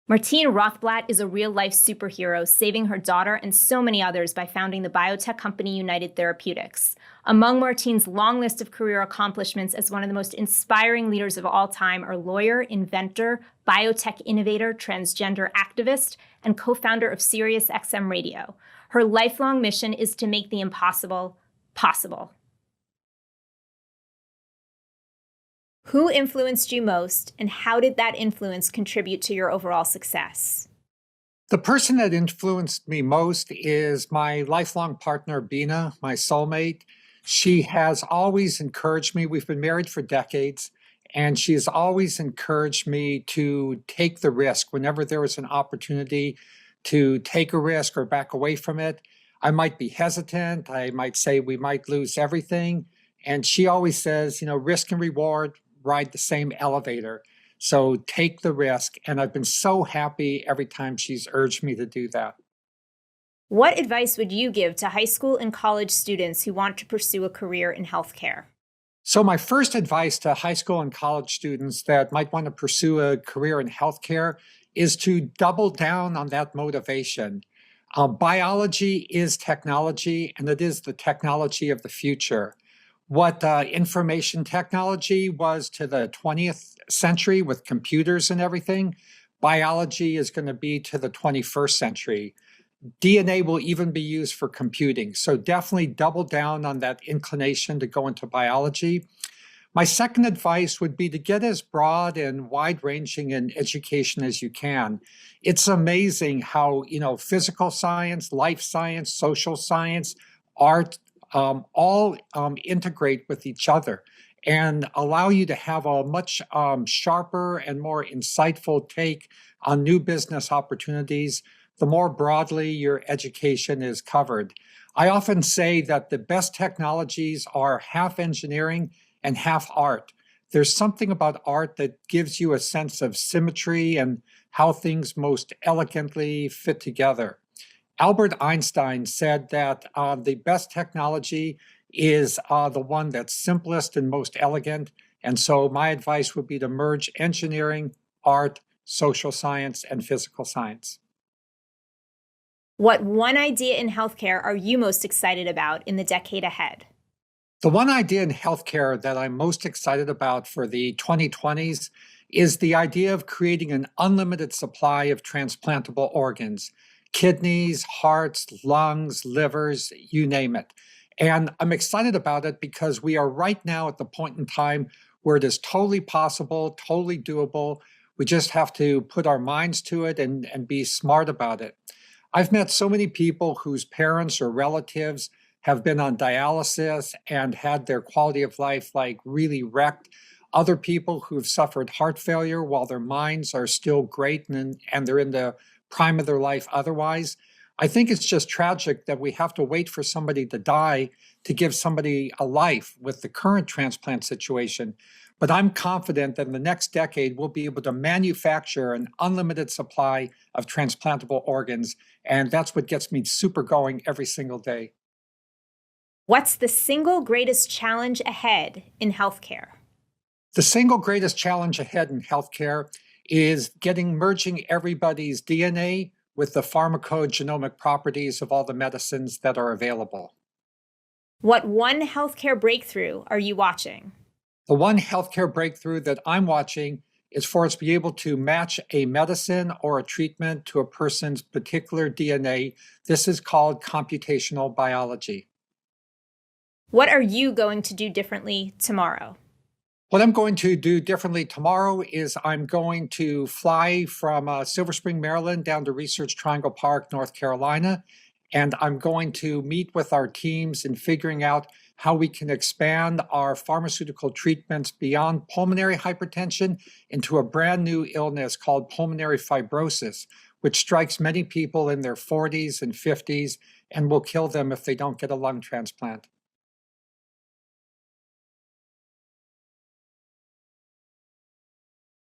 Martine Rothblatt is a real-life superhero, saving her daughter and so many others by founding the biotech company United Therapeutics. Among Martine's long list of career accomplishments as one of the most inspiring leaders of all time are lawyer, inventor, biotech innovator, transgender activist, and co-founder of SiriusXM Radio. Her lifelong mission is to make the impossible possible. Who influenced you most, and how did that influence contribute to your overall success? The person that influenced me most is my lifelong partner, Bina, my soulmate. She has always encouraged me. We've been married for decades, and she has always encouraged me to take the risk whenever there was an opportunity to take a risk or back away from it. I might be hesitant. I might say we might lose everything. And she always says, risk and reward ride the same elevator. So take the risk. And I've been so happy every time she's urged me to do that. What advice would you give to high school and college students who want to pursue a career in healthcare? So my first advice to high school and college students that might want to pursue a career in healthcare is to double down on that motivation. Biology is technology, and it is the technology of the future. What information technology was to the 20th century with computers and everything, biology is going to be to the 21st century. DNA will even be used for computing. So definitely double down on that inclination to go into biology. My second advice would be to get as broad and wide-ranging in education as you can. It's amazing how, physical science, life science, social science, art, all integrate with each other and allow you to have a much sharper and more insightful take on new business opportunities, the more broadly your education is covered. I often say that the best technologies are half engineering and half art. There's something about art that gives you a sense of symmetry and how things most elegantly fit together. Albert Einstein said that the best technology is the one that's simplest and most elegant. And so my advice would be to merge engineering, art, social science, and physical science. What one idea in healthcare are you most excited about in the decade ahead? The one idea in healthcare that I'm most excited about for the 2020s is the idea of creating an unlimited supply of transplantable organs. Kidneys, hearts, lungs, livers, you name it. And I'm excited about it because we are right now at the point in time where it is totally possible, totally doable. We just have to put our minds to it and be smart about it. I've met so many people whose parents or relatives have been on dialysis and had their quality of life really wrecked. Other people who've suffered heart failure while their minds are still great and they're in the prime of their life otherwise. I think it's just tragic that we have to wait for somebody to die to give somebody a life with the current transplant situation. But I'm confident that in the next decade, we'll be able to manufacture an unlimited supply of transplantable organs. And that's what gets me super going every single day. What's the single greatest challenge ahead in healthcare? The single greatest challenge ahead in healthcare is merging everybody's DNA with the pharmacogenomic properties of all the medicines that are available. What one healthcare breakthrough are you watching? The one healthcare breakthrough that I'm watching is for us to be able to match a medicine or a treatment to a person's particular DNA. This is called computational biology. What are you going to do differently tomorrow? What I'm going to do differently tomorrow is I'm going to fly from Silver Spring, Maryland down to Research Triangle Park, North Carolina, and I'm going to meet with our teams in figuring out how we can expand our pharmaceutical treatments beyond pulmonary hypertension into a brand new illness called pulmonary fibrosis, which strikes many people in their 40s and 50s and will kill them if they don't get a lung transplant.